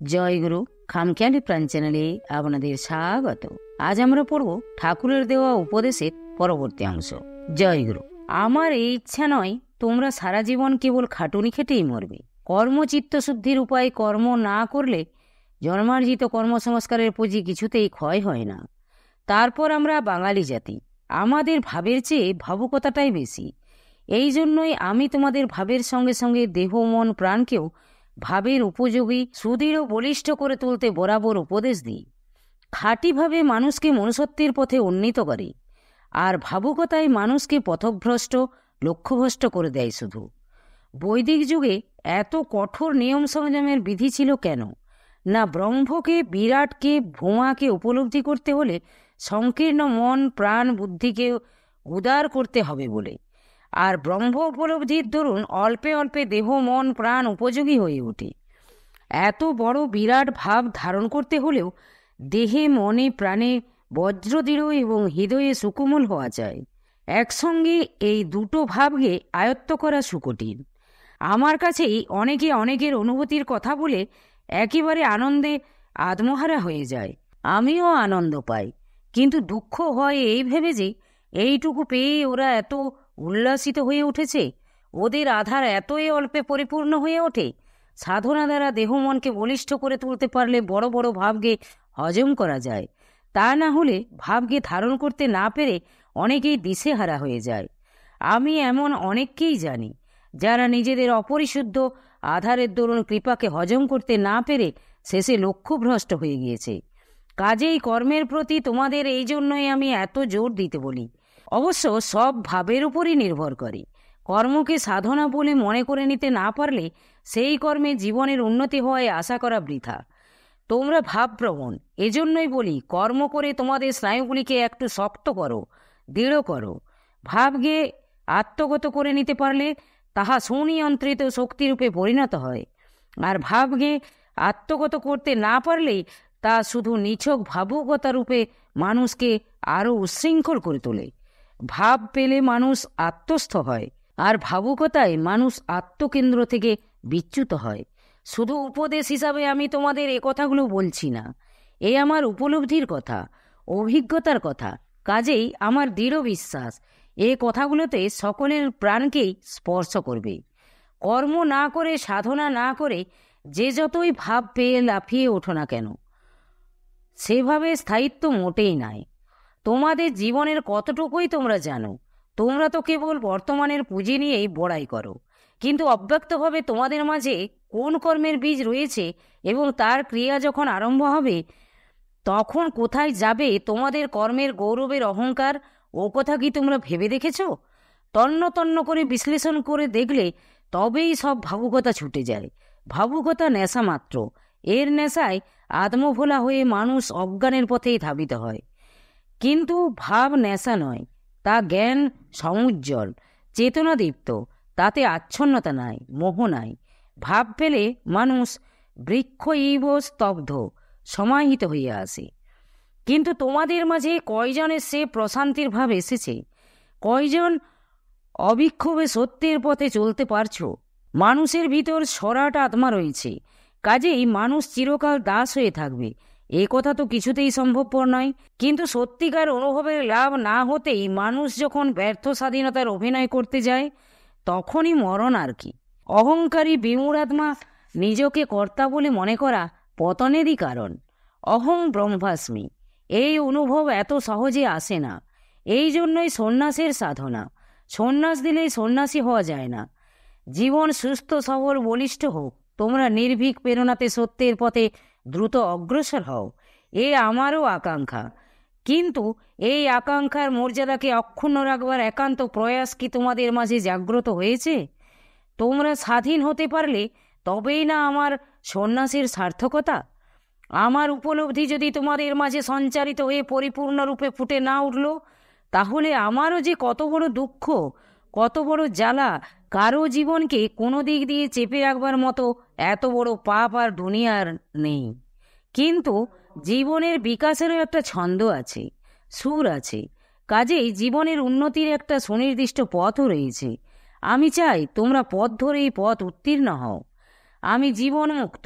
জয়গুরু খামখেয়ালি প্রাণ চ্যানেলে আপনাদের স্বাগত। আজ আমরা পড়ব ঠাকুরের দেওয়া উপদেশের পরবর্তী অংশ। জয়গুরু। আমার এই ইচ্ছা নয় তোমরা সারা জীবন কেবল খাটুনি খেটেই মরবে। কর্মচিত্তশুদ্ধির উপায় কর্ম না করলে জন্মার্জিত কর্মসংস্কারের পুঁজি কিছুতেই ক্ষয় হয় না। তারপর আমরা বাঙালি জাতি, আমাদের ভাবের চেয়ে ভাবুকতাটাই বেশি। এই জন্যই আমি তোমাদের ভাবের সঙ্গে সঙ্গে দেহ মন প্রাণকেও ভাবের উপযোগী সুদৃঢ় বলিষ্ঠ করে তুলতে বরাবর উপদেশ দিই। খাঁটিভাবে মানুষকে মনুষ্যত্বের পথে উন্নীত করে, আর ভাবুকতায় মানুষকে পথভ্রষ্ট লক্ষ্যভ্রষ্ট করে দেয়। শুধু বৈদিক যুগে এত কঠোর নিয়ম সংযমের বিধি ছিল কেন? না, ব্রহ্মকে, বিরাটকে, ভূমাকে উপলব্ধি করতে হলে সংকীর্ণ মন প্রাণ বুদ্ধিকে উদার করতে হবে বলে। আর ব্রহ্ম উপলব্ধির দরুন অল্পে অল্পে দেহ মন প্রাণ উপযোগী হয়ে ওঠে। এত বড় বিরাট ভাব ধারণ করতে হলেও দেহে মনে প্রাণে বজ্রদৃঢ় এবং হৃদয়ে সুকোমল হওয়া চাই। একসঙ্গে এই দুটো ভাবকে আয়ত্ত করা সুকঠিন। আমার কাছেই অনেকে অনেকের অনুভূতির কথা বলে একেবারে আনন্দে আত্মহারা হয়ে যায়। আমিও আনন্দ পাই, কিন্তু দুঃখ হয় এই ভেবে যে এইটুকু পেয়ে ওরা এত উল্লাসিত হয়ে উঠেছে, ওদের আধার এতই অল্পে পরিপূর্ণ হয়ে ওঠে। সাধনা দ্বারা দেহ মনকে বলিষ্ঠ করে তুলতে পারলে বড় বড় ভাবকে হজম করা যায়। তা না হলে ভাবকে ধারণ করতে না পেরে অনেকেই দিশেহারা হয়ে যায়। আমি এমন অনেককেই জানি যারা নিজেদের অপরিশুদ্ধ আধারের দরুন কৃপাকে হজম করতে না পেরে শেষে লক্ষ্যভ্রষ্ট হয়ে গিয়েছে। কাজেই কর্মের প্রতি তোমাদের এই জন্যই আমি এত জোর দিতে বলি। অবশ্য সব ভাবের উপরই নির্ভর করে। কর্মকে সাধনা বলে মনে করে নিতে না পারলে সেই কর্মে জীবনের উন্নতি হওয়ায় আশা করা বৃথা। তোমরা ভাবপ্রবণ, এজন্যই বলি কর্ম করে তোমাদের স্নায়ুগুলিকে একটু শক্ত করো, দৃঢ় করো। ভাবকে আত্মগত করে নিতে পারলে তাহা সুনিয়ন্ত্রিত শক্তিরূপে পরিণত হয়, আর ভাবকে আত্মগত করতে না পারলেই তা শুধু নিছক ভাবুকতা রূপে মানুষকে আরও উচ্ছৃঙ্খল করে তোলে। ভাব পেলে মানুষ আত্মস্থ হয়, আর ভাবুকতায় মানুষ আত্মকেন্দ্র থেকে বিচ্যুত হয়। শুধু উপদেশ হিসাবে আমি তোমাদের এ কথাগুলো বলছি না, এ আমার উপলব্ধির কথা, অভিজ্ঞতার কথা। কাজেই আমার দৃঢ় বিশ্বাস এ কথাগুলোতে সকলের প্রাণকেই স্পর্শ করবে। কর্ম না করে, সাধনা না করে যে যতই ভাব পেয়ে লাফিয়ে ওঠো না কেন, সেভাবে স্থায়িত্ব মোটেই নাই। তোমাদের জীবনের কতটুকুই তোমরা জানো? তোমরা তো কেবল বর্তমানের পুঁজি নিয়েই বড়াই করো, কিন্তু অব্যক্তভাবে তোমাদের মাঝে কোন কর্মের বীজ রয়েছে এবং তার ক্রিয়া যখন আরম্ভ হবে তখন কোথায় যাবে তোমাদের কর্মের গৌরবের অহংকার, ও কথা কি তোমরা ভেবে দেখেছ? তন্ন তন্ন করে বিশ্লেষণ করে দেখলে তবেই সব ভাবুকতা ছুটে যায়। ভাবুকতা নেশা মাত্র। এর নেশায় আত্মভোলা হয়ে মানুষ অজ্ঞানের পথেই ধাবিত হয়। কিন্তু ভাব নেশা নয়, তা জ্ঞান সমুজ্জ্বল, চেতনাদীপ্ত। তাতে আচ্ছন্নতা নাই, মোহ নাই। ভাব পেলে মানুষ বৃক্ষ ইব স্তব্ধ, সমাহিত হইয়া আসে। কিন্তু তোমাদের মাঝে কয়জনের সে প্রশান্তির ভাব এসেছে? কয়জন অবিক্ষোভে সত্যের পথে চলতে পারছ? মানুষের ভিতর সরাট আত্মা রয়েছে, কাজেই মানুষ চিরকাল দাস হয়ে থাকবে এ কথা তো কিছুতেই সম্ভবপর নয়। কিন্তু সত্যিকার অনুভবের লাভ না হতেই মানুষ যখন ব্যর্থ স্বাধীনতার অভিনয় করতে যায় তখনই মরণ আর কি। অহংকারী বিমূঢ়াত্মা নিজকে কর্তা বলে মনে করা পতনেরই কারণ। অহং ব্রহ্মাস্মি, এই অনুভব এত সহজে আসে না। এই জন্যই সন্ন্যাসের সাধনা। সন্ন্যাস দিলেই সন্ন্যাসী হওয়া যায় না। জীবন সুস্থ সবল বলিষ্ঠ হোক, তোমরা নির্ভীক প্রেরণাতে সত্যের পথে দ্রুত অগ্রসর হও, এ আমারও আকাঙ্ক্ষা। কিন্তু এই আকাঙ্ক্ষার মর্যাদাকে অক্ষুণ্ণ রাখবার একান্ত প্রয়াস কি তোমাদের মাঝে জাগ্রত হয়েছে? তোমরা স্বাধীন হতে পারলে তবেই না আমার সন্ন্যাসের সার্থকতা। আমার উপলব্ধি যদি তোমাদের মাঝে সঞ্চারিত হয়ে পরিপূর্ণরূপে ফুটে না উঠল, তাহলে আমারও যে কত বড় দুঃখ, কত বড় জ্বালা। কারো জীবনকে কোনো দিক দিয়ে চেপে রাখবার মতো এত বড় পাপ আর দুনিয়ার নেই। কিন্তু জীবনের বিকাশেরও একটা ছন্দ আছে, সুর আছে। কাজেই জীবনের উন্নতির একটা সুনির্দিষ্ট পথও রয়েছে। আমি চাই তোমরা পথ ধরে এই পথ উত্তীর্ণ হও। আমি জীবন মুক্ত,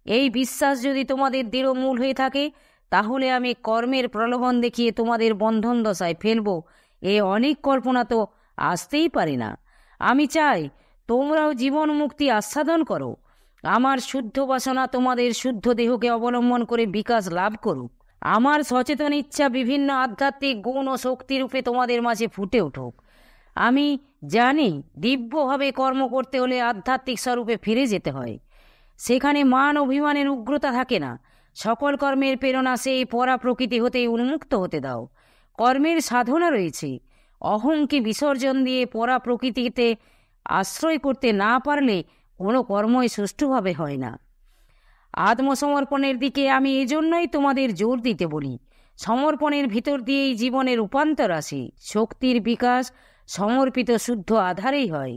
এই বিশ্বাস যদি তোমাদের দৃঢ়মূল হয়ে থাকে, তাহলে আমি কর্মের প্রলোভন দেখিয়ে তোমাদের বন্ধন দশায় ফেলব, এ অনেক কল্পনা তো আসতেই পারে না। আমি চাই তোমরাও জীবন মুক্তি আস্বাদন করো। আমার শুদ্ধ বাসনা তোমাদের শুদ্ধ দেহকে অবলম্বন করে বিকাশ লাভ করুক। আমার সচেতন ইচ্ছা বিভিন্ন আধ্যাত্মিক গুণ ও শক্তিরূপে তোমাদের মাঝে ফুটে উঠুক। আমি জানি দিব্যভাবে কর্ম করতে হলে আধ্যাত্মিক স্বরূপে ফিরে যেতে হয়। সেখানে মান অভিমানের উগ্রতা থাকে না। সকল কর্মের প্রেরণা সেই পরা প্রকৃতি হতে উন্মুক্ত হতে দাও। কর্মের সাধনা রয়েছে। অহংকে বিসর্জন দিয়ে পরা প্রকৃতিতে আশ্রয় করতে না পারলে কোনো কর্মই সুষ্ঠুভাবে হয় না। আত্মসমর্পণের দিকে আমি এজন্যই তোমাদের জোর দিতে বলি। সমর্পণের ভিতর দিয়েই জীবনে রূপান্তর আসে। শক্তির বিকাশ সমর্পিত শুদ্ধ আধারেই হয়।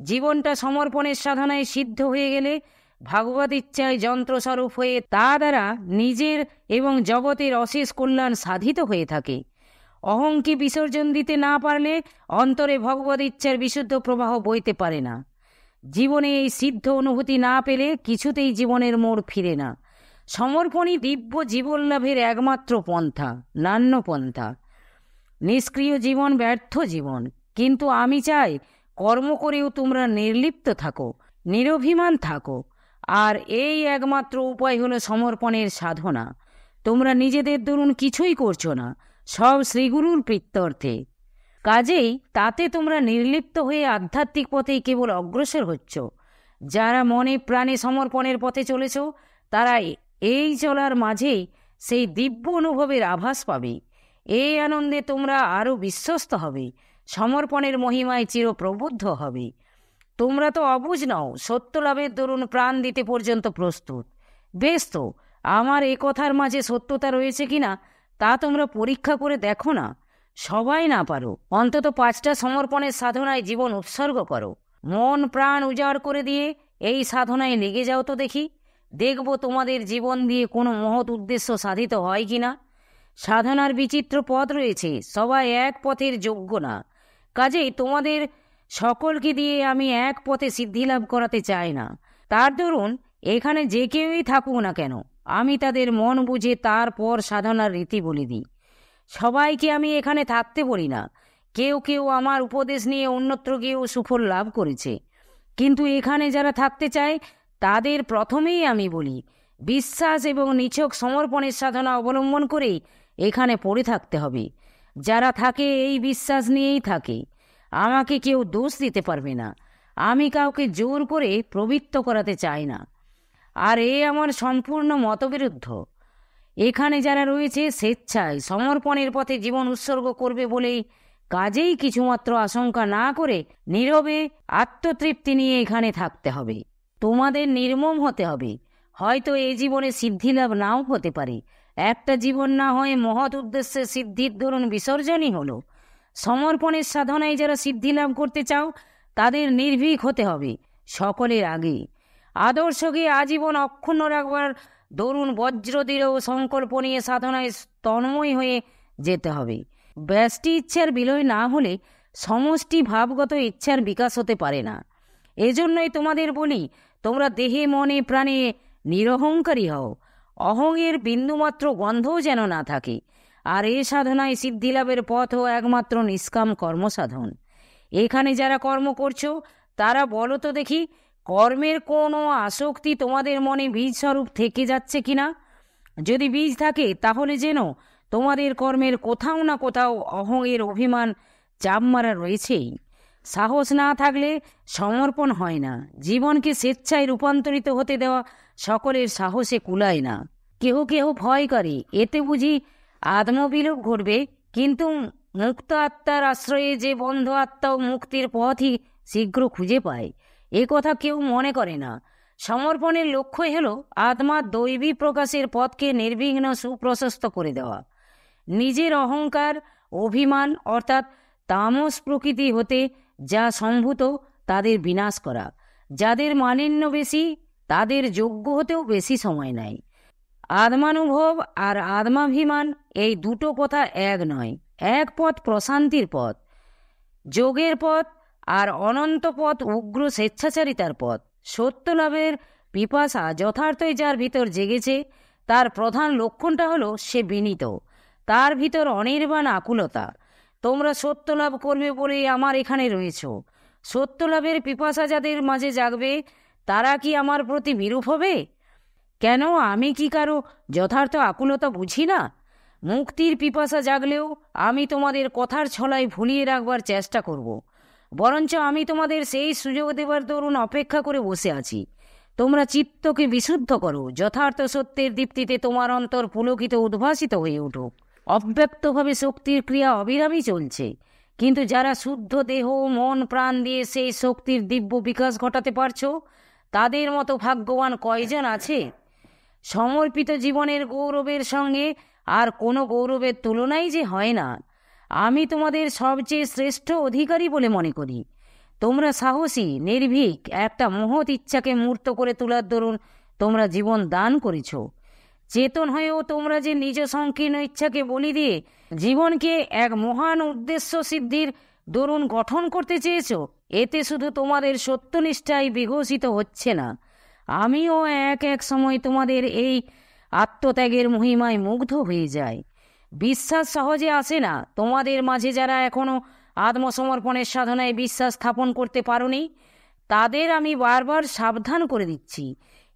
জীবনটা সমর্পণের সাধনায় সিদ্ধ হয়ে গেলে ভাগবত ইচ্ছায় যন্ত্রস্বরূপ হয়ে তা দ্বারা নিজের এবং জগতের অশেষ কল্যাণ সাধিত হয়ে থাকে। অহংকে বিসর্জন দিতে না পারলে অন্তরে ভগবত ইচ্ছার বিশুদ্ধ প্রবাহ বইতে পারে না। জীবনে এই সিদ্ধ অনুভূতি না পেলে কিছুতেই জীবনের মোড় ফিরে না। সমর্পণই দিব্য জীবন লাভের একমাত্র পন্থা, নান্য পন্থা। নিষ্ক্রিয় জীবন ব্যর্থ জীবন। কিন্তু আমি চাই কর্ম করেও তোমরা নির্লিপ্ত থাকো, নিরভিমান থাকো। আর এই একমাত্র উপায় হলো সমর্পণের সাধনা। তোমরা নিজেদের দরুন কিছুই করছো না, সব শ্রীগুরুর প্রীত্যর্থে। কাজেই তাতে তোমরা নির্লিপ্ত হয়ে আধ্যাত্মিক পথেই কেবল অগ্রসর হচ্ছ। যারা মনে প্রাণে সমর্পণের পথে চলেছ, তারা এই চলার মাঝেই সেই দিব্য অনুভবের আভাস পাবে। এই আনন্দে তোমরা আরও বিশ্বস্ত হবে, সমর্পণের মহিমায় চিরপ্রবুদ্ধ হবে। তোমরা তো অবুঝ নও, সত্য লাভের দরুন প্রাণ দিতে পর্যন্ত প্রস্তুত। বেশ তো, আমার এ কথার মাঝে সত্যতা রয়েছে কিনা তা তোমরা পরীক্ষা করে দেখো না। সবাই না পারো, অন্তত 5টা সমর্পণের সাধনায় জীবন উৎসর্গ করো। মন প্রাণ উজাড় করে দিয়ে এই সাধনায় লেগে যাও তো দেখি। দেখব তোমাদের জীবন দিয়ে কোনো মহৎ উদ্দেশ্য সাধিত হয় কিনা। সাধনার বিচিত্র পথ রয়েছে, সবাই এক পথের যোগ্য না। কাজেই তোমাদের সকলকে দিয়ে আমি এক পথে সিদ্ধি লাভ করাতে চাই না। তার দরুন এখানে যে কেউই থাকুক না কেন, আমি তাদের মন বুঝে তারপর সাধনার রীতি বলে দিই। সবাইকে আমি এখানে থাকতে বলি না। কেউ কেউ আমার উপদেশ নিয়ে অন্যত্র গিয়েও সুফল লাভ করেছে। কিন্তু এখানে যারা থাকতে চায় তাদের প্রথমেই আমি বলি, বিশ্বাস এবং নিছক সমর্পণের সাধনা অবলম্বন করেই এখানে পড়ে থাকতে হবে। যারা থাকে এই বিশ্বাস নিয়েই থাকে। আমাকে কেউ দোষ দিতে পারবে না। আমি কাউকে জোর করে প্রবৃত্ত করাতে চাই না। আর এ আমার সম্পূর্ণ মতবিরুদ্ধ। এখানে যারা রয়েছে স্বেচ্ছায় সমর্পণের পথে জীবন উৎসর্গ করবে বলেই কাজেই কিছুমাত্র আশঙ্কা না করে নীরবে আত্মতৃপ্তি নিয়ে এখানে থাকতে হবে। তোমাদের নির্মম হতে হবে। হয়তো এই জীবনে সিদ্ধিলাভ নাও হতে পারে। একটা জীবন না হয়ে মহৎ উদ্দেশ্যে সিদ্ধির দরুন বিসর্জনই হলো। সমর্পণের সাধনায় যারা সিদ্ধি লাভ করতে চাও তাদের নির্ভীক হতে হবে সকলের আগে। আদর্শকে আজীবন অক্ষুণ্ণ রাখবার দরুন বজ্রদৃঢ় সংকল্প নিয়ে সাধনায় তন্ময় হয়ে যেতে হবে। ব্যষ্টি ইচ্ছার বিলয় না হলে সমষ্টি ভাবগত ইচ্ছার বিকাশ হতে পারে না। এজন্যই তোমাদের বলি, তোমরা দেহে মনে প্রাণে নিরহংকারী হও। অহংয়ের বিন্দুমাত্র গন্ধও যেন না থাকে। আর এ সাধনায় সিদ্ধিলাভের পথও একমাত্র নিষ্কাম কর্মসাধন। এখানে যারা কর্ম করছো তারা বলো তো দেখি, কর্মের কোনো আসক্তি তোমাদের মনে বীজস্বরূপ থেকে যাচ্ছে কিনা? যদি বীজ থাকে তাহলে যেন তোমাদের কর্মের কোথাও না কোথাও অহংয়ের অভিমান চাপ মারা রয়েছেই। সাহস না থাকলে সমর্পণ হয় না। জীবনকে স্বেচ্ছায় রূপান্তরিত হতে দেওয়া সকলের সাহসে কুলায় না। কেহ কেহ ভয় করে, এতে বুঝি আত্মবিলোপ ঘটবে। কিন্তু মুক্ত আত্মার আশ্রয়ে যে বন্ধ আত্মাও মুক্তির পথই শীঘ্র খুঁজে পায়, এ কথা কেউ মনে করে না। সমর্পণের লক্ষ্যই হল আত্মার দৈবী প্রকাশের পথকে নির্বিঘ্ন সুপ্রশস্ত করে দেওয়া। নিজের অহংকার অভিমান অর্থাৎ তামস প্রকৃতি হতে যা সম্ভূত তাদের বিনাশ করা। যাদের মালিন্য বেশি তাদের যোগ্য হতেও বেশি সময় নেয়। আত্মানুভব আর আত্মাভিমান এই দুটো কথা এক নয়। এক পথ প্রশান্তির পথ, যোগের পথ, আর অনন্ত পথ উগ্র স্বেচ্ছাচারিতার পথ। সত্য লাভের পিপাসা যথার্থই যার ভিতর জেগেছে, তার প্রধান লক্ষণটা হলো সে বিনীত, তার ভিতর অনির্বাণ আকুলতা। তোমরা সত্য লাভ করবে বলেই আমার এখানে রয়েছ। সত্য লাভের পিপাসা যাদের মাঝে জাগবে, তারা কি আমার প্রতি বিরূপ হবে? কেন, আমি কি কারো যথার্থ আকুলতা বুঝি না? মুক্তির পিপাসা জাগলেও আমি তোমাদের কথার ছলায় ভুলিয়ে রাখবার চেষ্টা করব। বরঞ্চ আমি তোমাদের সেই সুযোগ দেবার দরুন অপেক্ষা করে বসে আছি। তোমরা চিত্তকে বিশুদ্ধ করো, যথার্থ সত্যের দীপ্তিতে তোমার অন্তর পুলকিত উদ্ভাসিত হয়ে উঠুক। অব্যক্তভাবে শক্তির ক্রিয়া অবিরামই চলছে, কিন্তু যারা শুদ্ধ দেহ মন প্রাণ দিয়ে সেই শক্তির দিব্য বিকাশ ঘটাতে পারছো, তাদের মতো ভাগ্যবান কয়জন আছে? সমর্পিত জীবনের গৌরবের সঙ্গে আর কোনো গৌরবের তুলনাই যে হয় না। আমি তোমাদের সবচেয়ে শ্রেষ্ঠ অধিকারী বলে মনে করি। তোমরা সাহসী, নির্ভীক, একটা মহৎ ইচ্ছাকে মূর্ত করে তোলার দরুন তোমরা জীবন দান করেছ। চেতন হয়েও তোমরা যে নিজ সংকীর্ণ ইচ্ছাকে বলি দিয়ে জীবনকে এক মহান উদ্দেশ্য সিদ্ধির দরুন গঠন করতে চেয়েছ, এতে শুধু তোমাদের সত্যনিষ্ঠাই বিঘোষিত হচ্ছে না, আমিও এক এক সময় তোমাদের এই আত্মত্যাগের মহিমায় মুগ্ধ হয়ে যাই। বিশ্বাস সহজে আসে না। তোমাদের মাঝে যারা এখনো আত্মসমর্পণের সাধনায় বিশ্বাস স্থাপন করতে পারোনি, তাদের আমি বারবার সাবধান করে দিচ্ছি,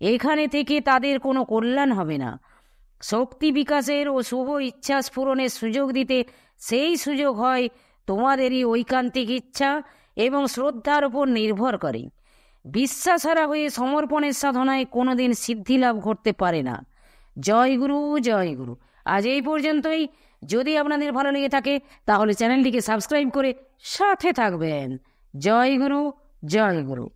এখানে থেকে তাদের কোনো কল্যাণ হবে না। শক্তি বিকাশের ও শুভ ইচ্ছা স্ফুরণের সুযোগ দিতে সেই সুযোগ হয় তোমাদেরই ঐকান্তিক ইচ্ছা এবং শ্রদ্ধার উপর নির্ভর করে। বিশ্বাসহারা হয়ে সমর্পণের সাধনায় কোনোদিন সিদ্ধিলাভ ঘটতে পারে না। জয় গুরু, জয় গুরু। আজ এই পর্যন্তই। যদি আপনাদের ভালো লেগে থাকে তাহলে চ্যানেলটিকে সাবস্ক্রাইব করে সাথে থাকবেন। জয় গুরু, জয় গুরু।